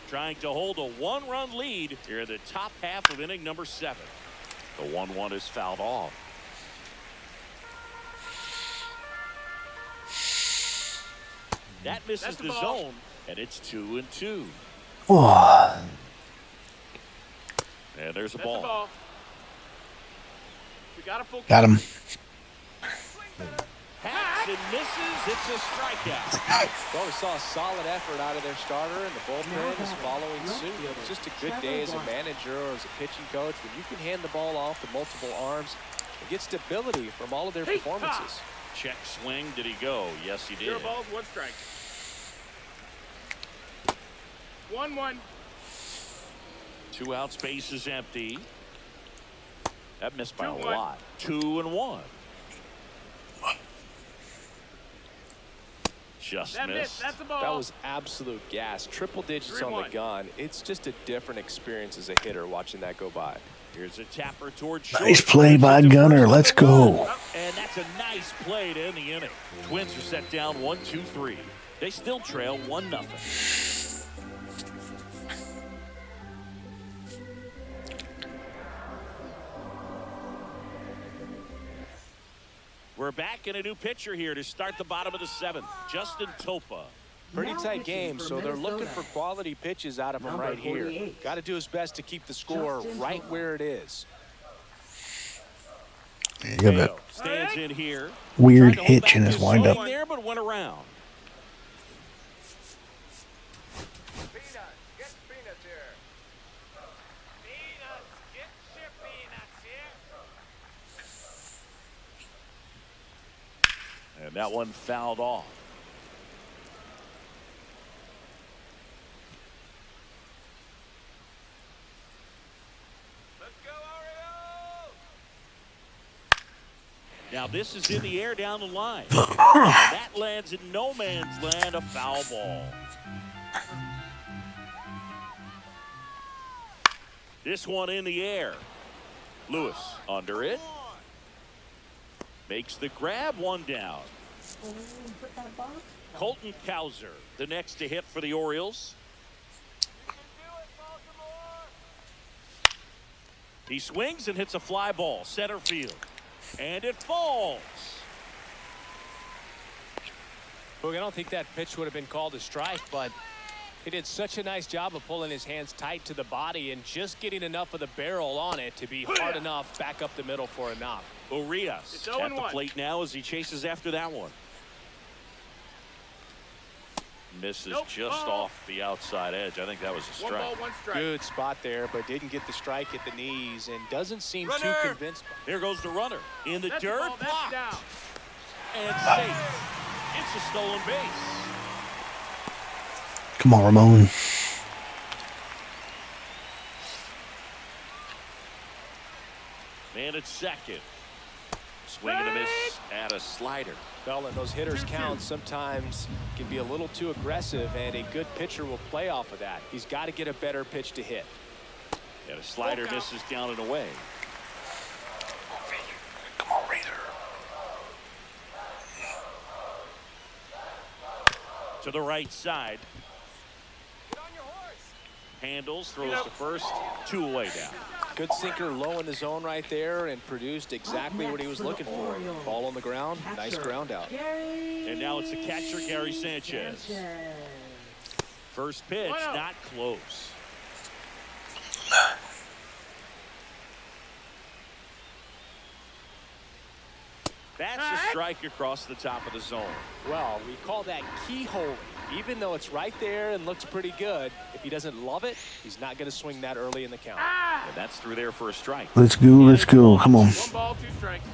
Trying to hold a 1-run lead here in the top half of inning number 7. The 1-1 is fouled off. That misses the zone, and it's 2-2.
Oh.
And there's a
That's
ball.
the ball. We got a full
Got him.
Hacks and misses. It's a strikeout.
Well, we saw a solid effort out of their starter, and the bullpen is following suit. It's just a good day as a manager or as a pitching coach when you can hand the ball off to multiple arms and get stability from all of their performances.
Check swing. Did he go? Yes, he did.
0 balls, 1 strike. 1-1.
2 outs, base is empty. That missed by a
2-1.
lot. 2-1. Just
That
missed.
missed. That's a ball.
That was absolute gas. Triple digits on the
3-1.
gun. It's just a different experience as a hitter watching that go by.
Here's a tapper towards short.
Nice play by Gunner. Let's go.
And that's a nice play to end the inning. Twins are set down 1-2-3. They still trail 1-0. We're back in a new pitcher here to start the bottom of the 7th. Justin Topa.
Pretty
Now
tight
pitching
game,
for
so they're looking
Minnesota.
for quality pitches out of him
Number
right here.
48.
Got to do his best to keep the score
Justin
right
Topa.
where it is.
You got that
Mayo stands in here.
weird
Tried to hold
hitch
back
in his
his
windup.
swing there, but went around. And that one fouled off. Now this is in the air down the line. And that lands in no man's land, a foul ball. This one in the air. Lewis under it. Makes the grab, one down. Colton Cowser, the next to hit for the Orioles. He swings and hits a fly ball, center field. And it falls.
Look, I don't think that pitch would have been called a strike, but he did such a nice job of pulling his hands tight to the body and just getting enough of the barrel on it to be hard enough back up the middle for a knock.
Urias at the plate now as he chases after that one. Misses just off the outside edge. I think that was a strike.
1 ball, 1 strike.
Good spot there, but didn't get the strike at the knees and doesn't seem too convinced.
There goes the runner in the
That's
dirt.
ball, that's
Blocked.
down.
And safe. It's a stolen base.
Come on, Ramon.
Man at second. Swing and a miss at a slider.
Well, and those hitters' counts sometimes can be a little too aggressive, and a good pitcher will play off of that. He's got to get a better pitch to hit.
And a slider misses down and away.
Come on, Raider.
To the right side. Handles, throws to first, 2 away down.
Good sinker low in the zone right there and produced exactly what he was looking for. Ball on the ground, nice ground out.
And now it's the catcher, Gary Sanchez. First pitch, not close. That's a strike across the top of the zone.
Well, we call that keyhole. Even though it's right there and looks pretty good, if he doesn't love it, he's not going to swing that early in the count.
And that's through there for a strike.
Let's go, let's go. Come on.
1 ball, 2 strikes.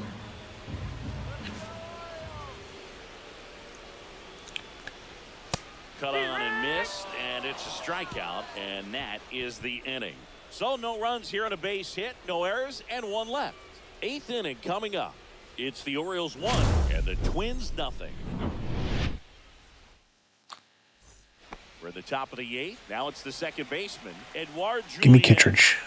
Cut on and missed, and it's a strikeout, and that is the inning. So no runs here on a base hit, no errors, and 1 left. 8th inning coming up. It's the Orioles 1 and the Twins nothing. We're at the top of the 8th. Now it's the second baseman, Edouard Julien.
Give me Kittredge.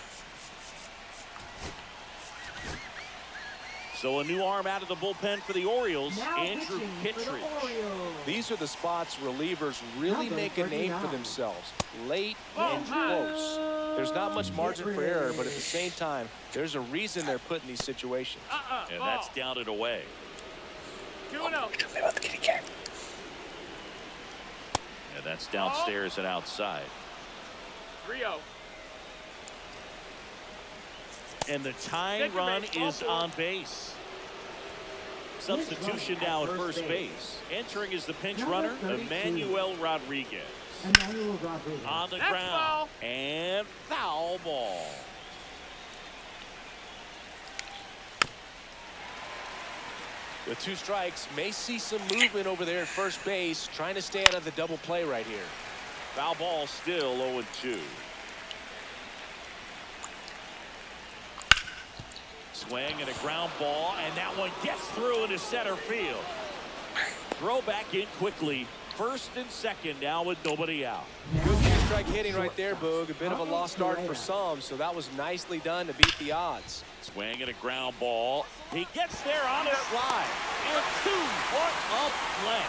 So a new arm out of the bullpen for the Orioles,
Now
Andrew
pitching for the
Kittredge.
Orioles.
These are the spots relievers really
Number
make a name for
39.
themselves. Late and close. There's not much margin for error, but at the same time, there's a reason they're put in these situations.
And that's down and away.
2-0.
Tell me about the kitty cat.
And that's downstairs and outside.
3-0.
And the tying
Second
run
base,
is
ball
on base. Substitution now at first base. Entering is the pinch
Number
runner,
32.
Emmanuel Rodriguez.
Emmanuel Rodriguez.
On the
That's
ground.
foul.
And foul ball.
With 2 strikes, may see some movement over there at first base, trying to stay out of the double play right here.
Foul ball still 0-2. Swing and a ground ball, and that one gets through into center field. Throw back in quickly. First and second now with nobody out.
Good 2-strike hitting right there, Boog. A bit of a lost start for some, so that was nicely done to beat the odds.
Swing and a ground ball. He gets there on a slide. And 2, what a play.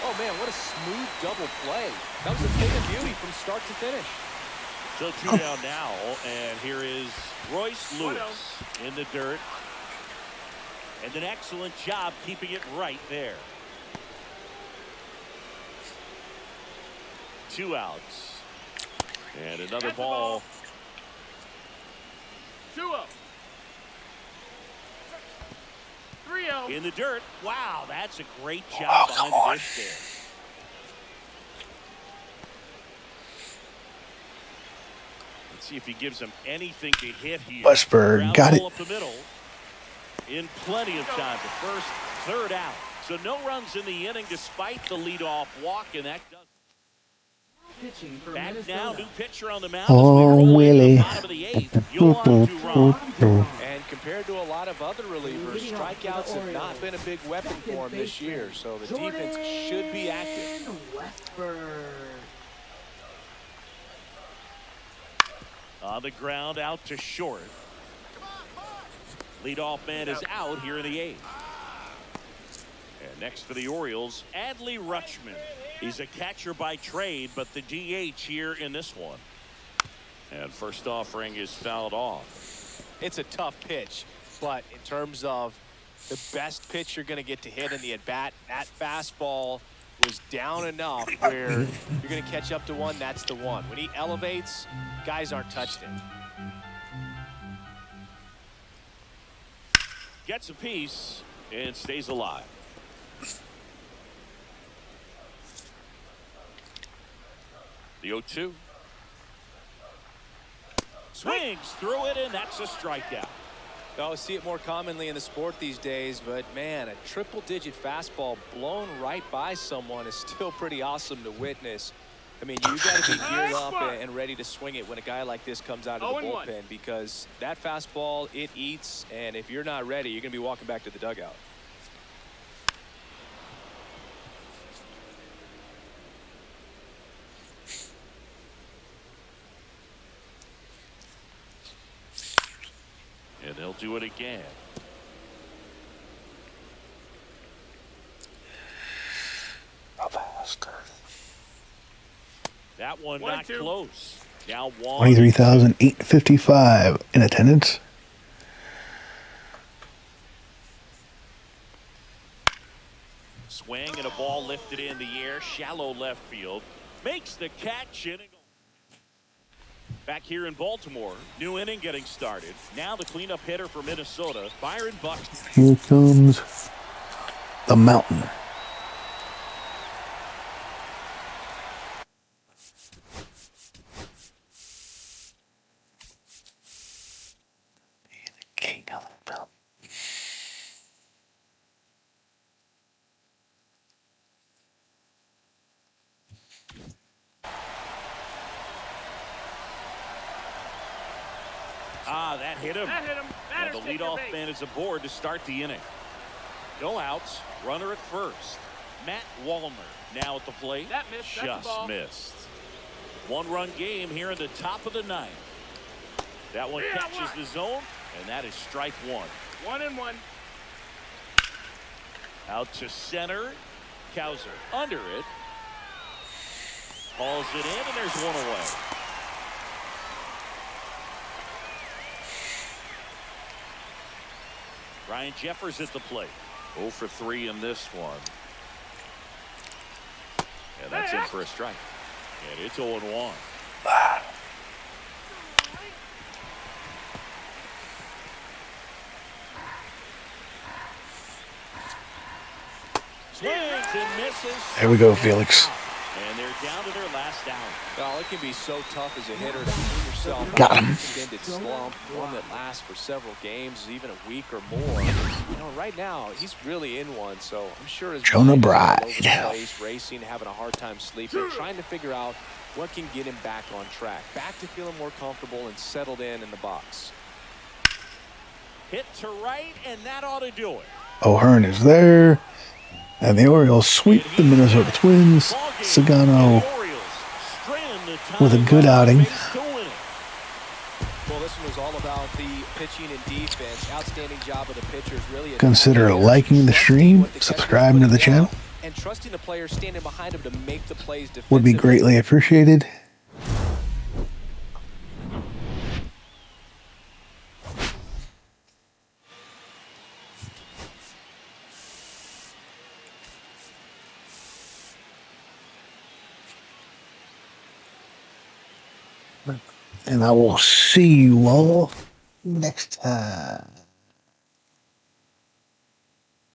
Oh, man, what a smooth double play. That was a thing of beauty from start to finish.
So 2 down now, and here is Royce Lewis in the dirt. And an excellent job keeping it right there. 2 outs. And another
That's the
ball.
2-0. 3-0.
In the dirt. Wow, that's a great job behind the dish there. Let's see if he gives him anything to hit here.
Westberg
Ground
got
ball
it.
up the middle. In plenty of time. The first, third out. So no runs in the inning despite the leadoff walk, and that does.
Pitching for
Back
Minnesota.
now, new pitcher on the mound.
Oh,
as we roll into
Willie.
the bottom of the eighth. Yohan Duran.
And compared to a lot of other relievers, strikeouts have not been a big weapon for him this year. So the defense should be active.
Westberg.
On the ground, out to short. Leadoff man is out here in the eighth. And next for the Orioles, Adley Rutschman. He's a catcher by trade, but the DH here in this one. And first offering is fouled off.
It's a tough pitch, but in terms of the best pitch you're going to get to hit in the at-bat, that fastball was down enough where you're going to catch up to one, that's the one. When he elevates, guys aren't touching it.
Gets a piece and stays alive. The 0-2. Swings through it, and that's a strikeout.
I see it more commonly in the sport these days, but man, a triple-digit fastball blown right by someone is still pretty awesome to witness. I mean, you got to be geared up and ready to swing it when a guy like this comes out of the bullpen, because that fastball, it eats, and if you're not ready, you're going to be walking back to the dugout.
And they'll do it again. That one not close. Now
23,855 in attendance.
Swing and a ball lifted in the air, shallow left field. Makes the catch. Back here in Baltimore, new inning getting started. Now the cleanup hitter for Minnesota, Byron Buxton.
Here comes the Mountain. King of the Mountain.
That hit him. And the leadoff man is aboard to start the inning. No outs. Runner at first. Matt Wallner now at the plate.
That missed. That's
Just missed. One-run game here in the top of the ninth. That one catches the zone, and that is strike one.
1-1.
Out to center. Cowser under it. Hauls it in, and there's one away. Ryan Jeffers at the plate. 0 for 3 in this one. And that's in for a strike. And it's 0-1. Swings and misses.
There we go, Felix.
And they're down to their last out.
Well, it can be so tough as a hitter to put yourself
Got
in
him.
an extended slump, one that lasts for several games, even a week or more. You know, right now he's really in one, so I'm sure his
Jonah
mind is all
Bride.
over the place, racing, having a hard time sleeping, trying to figure out what can get him back on track, back to feeling more comfortable and settled in the box.
Hit to right, and that ought to do it.
O'Hearn is there. And the Orioles sweep the Minnesota Twins. Sugano with a good outing.
Well, this one was all about the pitching and defense. Outstanding job of the pitchers. Really
Consider liking the stream, subscribing to the channel.
And trusting the players standing behind him to make the plays defensively.
Would be greatly appreciated. And I will see you all next time.